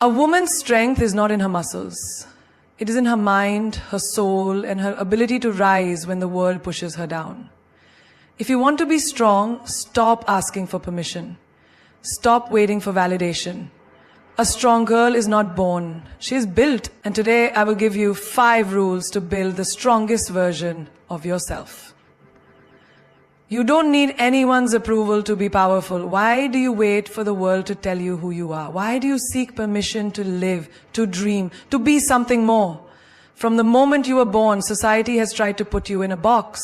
A woman's strength is not in her muscles. It is in her mind, her soul, and her ability to rise when the world pushes her down. If you want to be strong, stop asking for permission. Stop waiting for validation. A strong girl is not born. She is built. And today I will give you 5 rules to build the strongest version of yourself. You don't need anyone's approval to be powerful. Why do you wait for the world to tell you who you are? Why do you seek permission to live, to dream, to be something more? From the moment you were born, society has tried to put you in a box,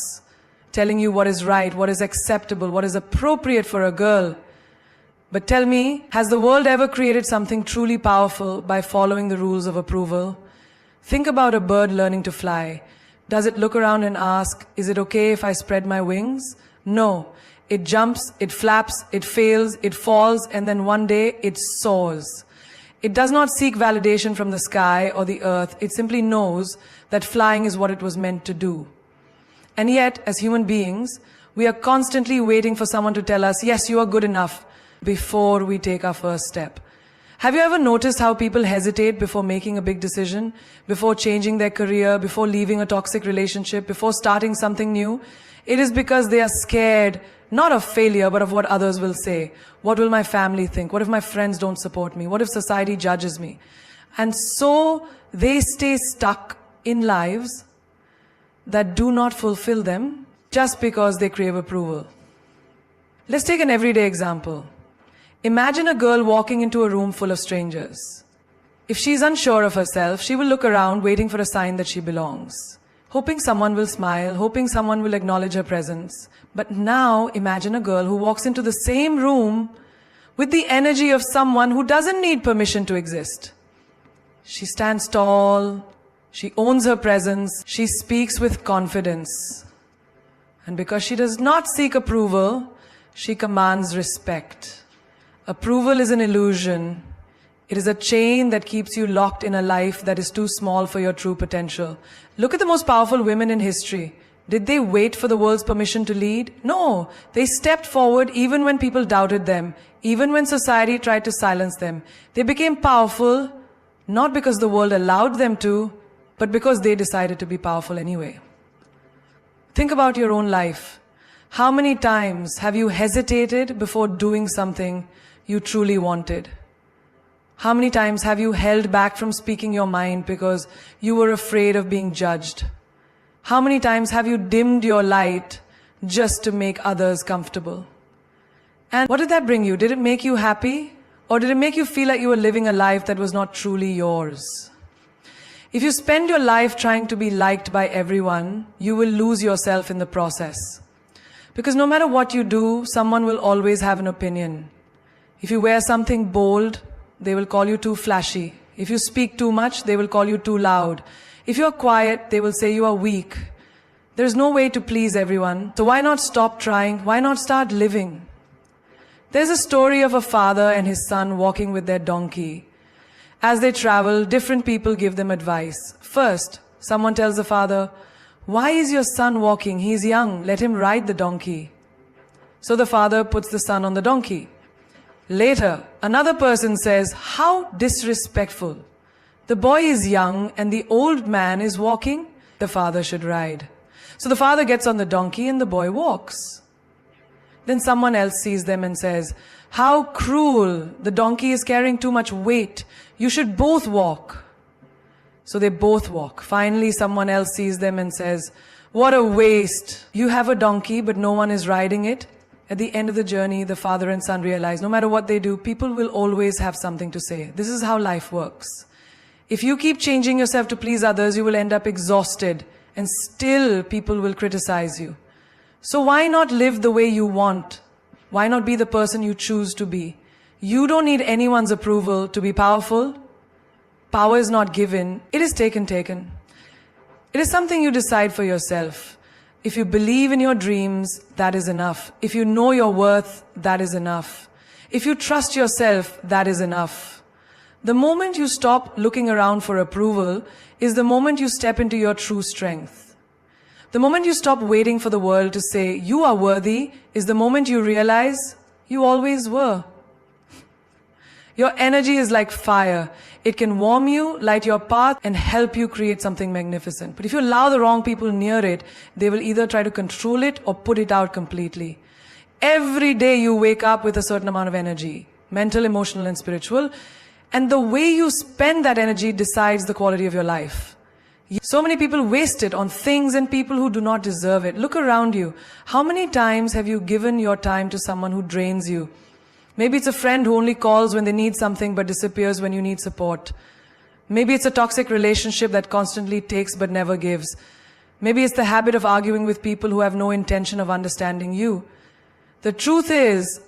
telling you what is right, what is acceptable, what is appropriate for a girl. But tell me, has the world ever created something truly powerful by following the rules of approval? Think about a bird learning to fly. Does it look around and ask, is it okay if I spread my wings? No. It jumps, it flaps, it fails, it falls, and then one day it soars. It does not seek validation from the sky or the earth. It simply knows that flying is what it was meant to do. And yet, as human beings, we are constantly waiting for someone to tell us, yes, you are good enough, before we take our first step. Have you ever noticed how people hesitate before making a big decision, before changing their career, before leaving a toxic relationship, before starting something new? It is because they are scared, not of failure, but of what others will say. What will my family think? What if my friends don't support me? What if society judges me? And so they stay stuck in lives that do not fulfill them just because they crave approval. Let's take an everyday example. Imagine a girl walking into a room full of strangers. If she's unsure of herself, she will look around waiting for a sign that she belongs, hoping someone will smile, hoping someone will acknowledge her presence. But now imagine a girl who walks into the same room with the energy of someone who doesn't need permission to exist. She stands tall, she owns her presence, she speaks with confidence. And because she does not seek approval, she commands respect. Approval is an illusion. It is a chain that keeps you locked in a life that is too small for your true potential. Look at the most powerful women in history. Did they wait for the world's permission to lead? No. They stepped forward even when people doubted them, even when society tried to silence them. They became powerful, not because the world allowed them to, but because they decided to be powerful anyway. Think about your own life. How many times have you hesitated before doing something you truly wanted? How many times have you held back from speaking your mind because you were afraid of being judged? How many times have you dimmed your light just to make others comfortable? And what did that bring you? Did it make you happy? Or did it make you feel like you were living a life that was not truly yours? If you spend your life trying to be liked by everyone, you will lose yourself in the process. Because no matter what you do, someone will always have an opinion. If you wear something bold, they will call you too flashy. If you speak too much, they will call you too loud. If you are quiet, they will say you are weak. There is no way to please everyone. So why not stop trying? Why not start living? There's a story of a father and his son walking with their donkey. As they travel, different people give them advice. First, someone tells the father, "Why is your son walking? He's young. Let him ride the donkey." So the father puts the son on the donkey. Later, another person says, "How disrespectful. The boy is young and the old man is walking. The father should ride." So the father gets on the donkey and the boy walks. Then someone else sees them and says, "How cruel. The donkey is carrying too much weight. You should both walk." So they both walk. Finally, someone else sees them and says, "What a waste. You have a donkey, but no one is riding it." At the end of the journey, the father and son realize no matter what they do, people will always have something to say. This is how life works. If you keep changing yourself to please others, you will end up exhausted, and still people will criticize you. So why not live the way you want? Why not be the person you choose to be? You don't need anyone's approval to be powerful. Power is not given, it is taken. It is something you decide for yourself. If you believe in your dreams, that is enough. If you know your worth, that is enough. If you trust yourself, that is enough. The moment you stop looking around for approval is the moment you step into your true strength. The moment you stop waiting for the world to say you are worthy is the moment you realize you always were. Your energy is like fire. It can warm you, light your path, and help you create something magnificent. But if you allow the wrong people near it, they will either try to control it or put it out completely. Every day you wake up with a certain amount of energy, mental, emotional, and spiritual. And the way you spend that energy decides the quality of your life. So many people waste it on things and people who do not deserve it. Look around you. How many times have you given your time to someone who drains you? Maybe it's a friend who only calls when they need something but disappears when you need support. Maybe it's a toxic relationship that constantly takes but never gives. Maybe it's the habit of arguing with people who have no intention of understanding you. The truth is,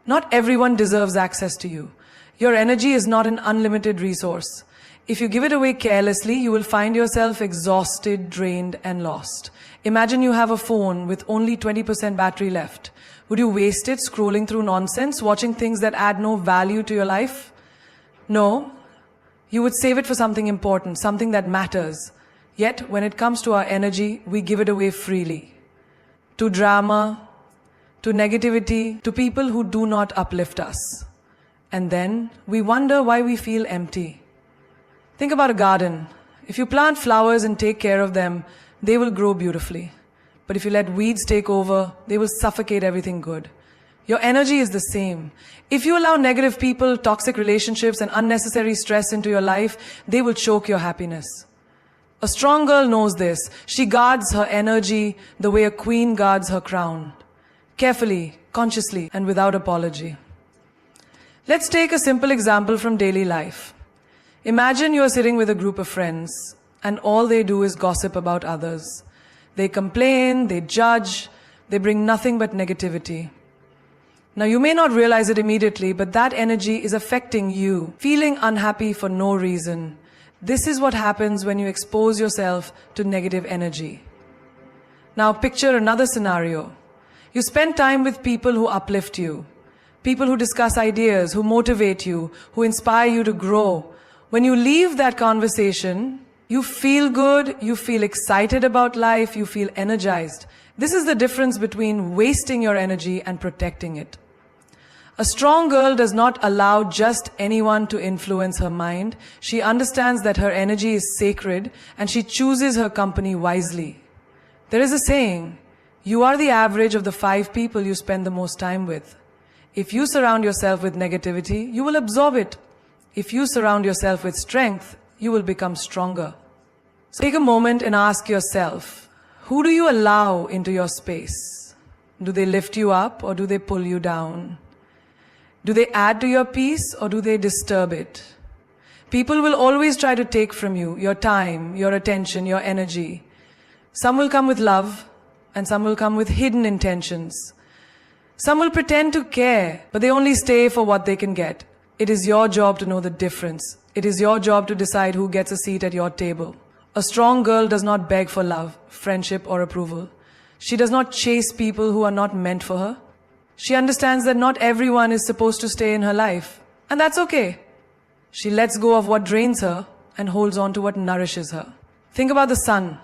not everyone deserves access to you. Your energy is not an unlimited resource. If you give it away carelessly, you will find yourself exhausted, drained, and lost. Imagine you have a phone with only 20% battery left. Would you waste it scrolling through nonsense, watching things that add no value to your life? No. You would save it for something important, something that matters. Yet, when it comes to our energy, we give it away freely. To drama, to negativity, to people who do not uplift us. And then, we wonder why we feel empty. Think about a garden. If you plant flowers and take care of them, they will grow beautifully. But if you let weeds take over, they will suffocate everything good. Your energy is the same. If you allow negative people, toxic relationships, and unnecessary stress into your life, they will choke your happiness. A strong girl knows this. She guards her energy the way a queen guards her crown. Carefully, consciously, and without apology. Let's take a simple example from daily life. Imagine you're sitting with a group of friends, and all they do is gossip about others. They complain, they judge, they bring nothing but negativity. Now you may not realize it immediately, but that energy is affecting you, feeling unhappy for no reason. This is what happens when you expose yourself to negative energy. Now picture another scenario. You spend time with people who uplift you, people who discuss ideas, who motivate you, who inspire you to grow. When you leave that conversation, you feel good, you feel excited about life, you feel energized. This is the difference between wasting your energy and protecting it. A strong girl does not allow just anyone to influence her mind. She understands that her energy is sacred and she chooses her company wisely. There is a saying, you are the average of the 5 people you spend the most time with. If you surround yourself with negativity, you will absorb it. If you surround yourself with strength, you will become stronger. So take a moment and ask yourself, who do you allow into your space? Do they lift you up or do they pull you down? Do they add to your peace or do they disturb it? People will always try to take from you your time, your attention, your energy. Some will come with love and some will come with hidden intentions. Some will pretend to care, but they only stay for what they can get. It is your job to know the difference. It is your job to decide who gets a seat at your table. A strong girl does not beg for love, friendship, or approval. She does not chase people who are not meant for her. She understands that not everyone is supposed to stay in her life, and that's okay. She lets go of what drains her and holds on to what nourishes her. Think about the sun.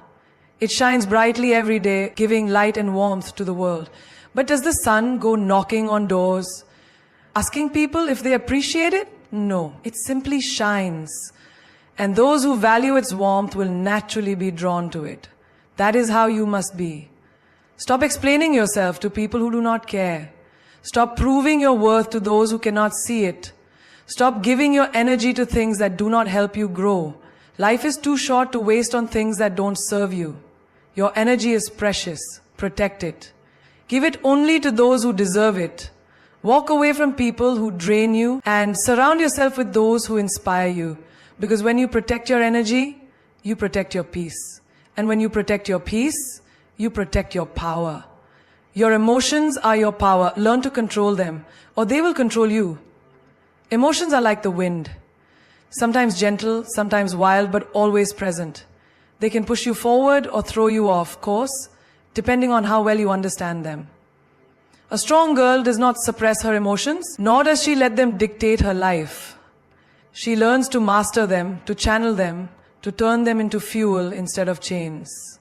It shines brightly every day, giving light and warmth to the world. But does the sun go knocking on doors, asking people if they appreciate it? No, it simply shines. And those who value its warmth will naturally be drawn to it. That is how you must be. Stop explaining yourself to people who do not care. Stop proving your worth to those who cannot see it. Stop giving your energy to things that do not help you grow. Life is too short to waste on things that don't serve you. Your energy is precious. Protect it. Give it only to those who deserve it. Walk away from people who drain you and surround yourself with those who inspire you. Because when you protect your energy, you protect your peace. And when you protect your peace, you protect your power. Your emotions are your power. Learn to control them, or they will control you. Emotions are like the wind. Sometimes gentle, sometimes wild, but always present. They can push you forward or throw you off course, depending on how well you understand them. A strong girl does not suppress her emotions, nor does she let them dictate her life. She learns to master them, to channel them, to turn them into fuel instead of chains.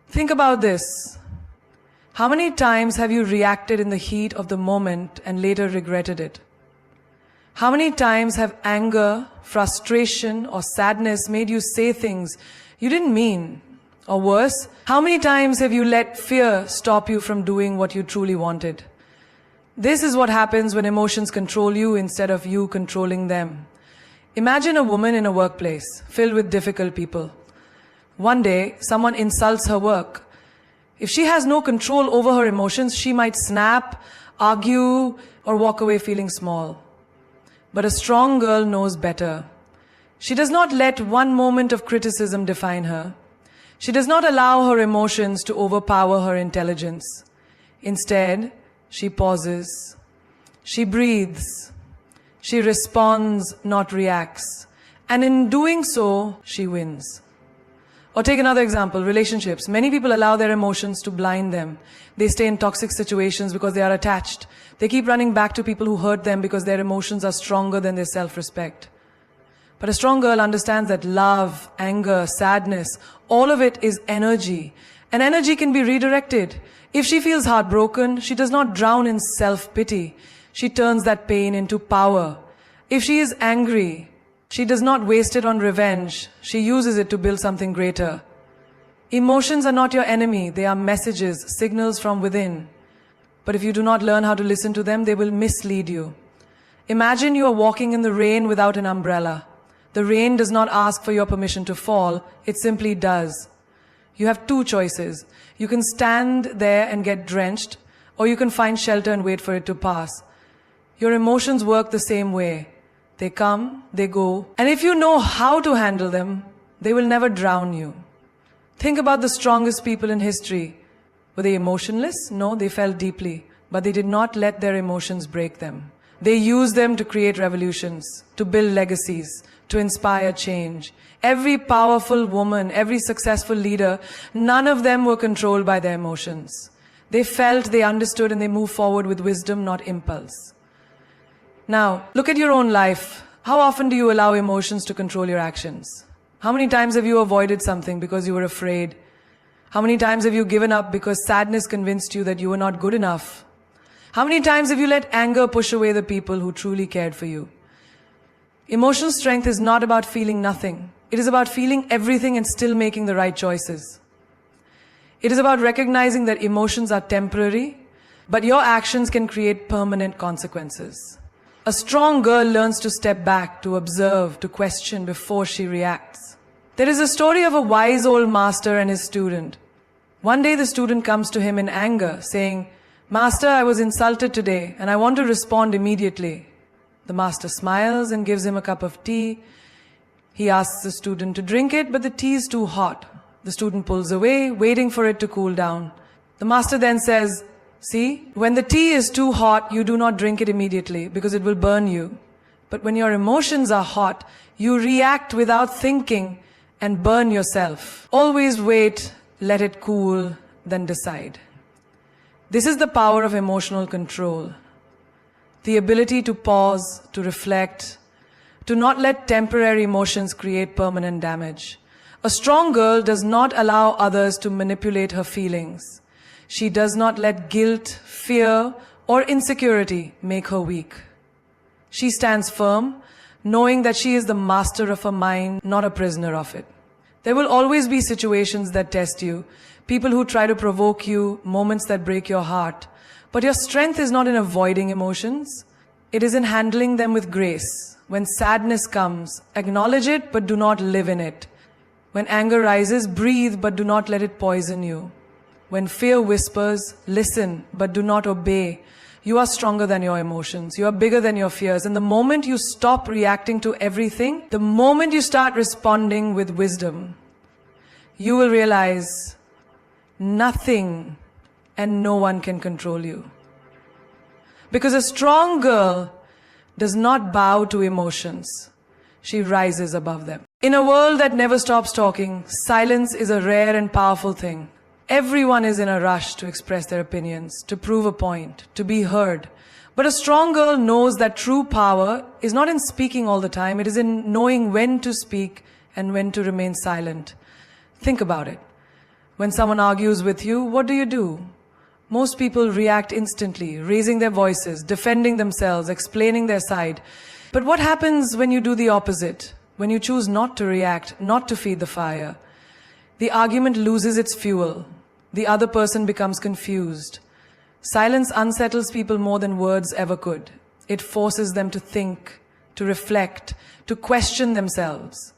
Think about this. How many times have you reacted in the heat of the moment and later regretted it? How many times have anger, frustration, or sadness made you say things you didn't mean? Or worse, how many times have you let fear stop you from doing what you truly wanted? This is what happens when emotions control you instead of you controlling them. Imagine a woman in a workplace filled with difficult people. One day, someone insults her work. If she has no control over her emotions, she might snap, argue, or walk away feeling small. But a strong girl knows better. She does not let one moment of criticism define her. She does not allow her emotions to overpower her intelligence. Instead, she pauses. She breathes. She responds, not reacts. And in doing so, she wins. Or take another example, relationships. Many people allow their emotions to blind them. They stay in toxic situations because they are attached. They keep running back to people who hurt them because their emotions are stronger than their self-respect. But a strong girl understands that love, anger, sadness, all of it is energy. And energy can be redirected. If she feels heartbroken, she does not drown in self-pity. She turns that pain into power. If she is angry, she does not waste it on revenge. She uses it to build something greater. Emotions are not your enemy. They are messages, signals from within. But if you do not learn how to listen to them, they will mislead you. Imagine you are walking in the rain without an umbrella. The rain does not ask for your permission to fall. It simply does. You have two choices. You can stand there and get drenched, or you can find shelter and wait for it to pass. Your emotions work the same way. They come, they go, and if you know how to handle them, they will never drown you. Think about the strongest people in history. Were they emotionless? No, they felt deeply, but they did not let their emotions break them. They used them to create revolutions, to build legacies, to inspire change. Every powerful woman, every successful leader, none of them were controlled by their emotions. They felt, they understood, and they moved forward with wisdom, not impulse. Now, look at your own life. How often do you allow emotions to control your actions? How many times have you avoided something because you were afraid? How many times have you given up because sadness convinced you that you were not good enough? How many times have you let anger push away the people who truly cared for you? Emotional strength is not about feeling nothing. It is about feeling everything and still making the right choices. It is about recognizing that emotions are temporary, but your actions can create permanent consequences. A strong girl learns to step back, to observe, to question before she reacts. There is a story of a wise old master and his student. One day the student comes to him in anger, saying, "Master, I was insulted today and I want to respond immediately." The master smiles and gives him a cup of tea. He asks the student to drink it, but the tea is too hot. The student pulls away, waiting for it to cool down. The master then says, "See, when the tea is too hot, you do not drink it immediately because it will burn you. But when your emotions are hot, you react without thinking and burn yourself. Always wait, let it cool, then decide." This is the power of emotional control. The ability to pause, to reflect, to not let temporary emotions create permanent damage. A strong girl does not allow others to manipulate her feelings. She does not let guilt, fear, or insecurity make her weak. She stands firm, knowing that she is the master of her mind, not a prisoner of it. There will always be situations that test you, people who try to provoke you, moments that break your heart. But your strength is not in avoiding emotions. It is in handling them with grace. When sadness comes, acknowledge it, but do not live in it. When anger rises, breathe, but do not let it poison you. When fear whispers, listen, but do not obey. You are stronger than your emotions. You are bigger than your fears. And the moment you stop reacting to everything, the moment you start responding with wisdom, you will realize nothing and no one can control you. Because a strong girl does not bow to emotions. She rises above them. In a world that never stops talking, silence is a rare and powerful thing. Everyone is in a rush to express their opinions, to prove a point, to be heard. But a strong girl knows that true power is not in speaking all the time. It is in knowing when to speak and when to remain silent. Think about it. When someone argues with you, what do? Most people react instantly, raising their voices, defending themselves, explaining their side. But what happens when you do the opposite? When you choose not to react, not to feed the fire? The argument loses its fuel. The other person becomes confused. Silence unsettles people more than words ever could. It forces them to think, to reflect, to question themselves.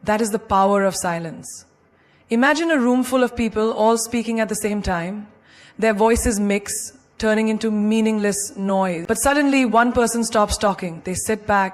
That is the power of silence. Imagine a room full of people all speaking at the same time. Their voices mix, turning into meaningless noise. But suddenly one person stops talking. They sit back,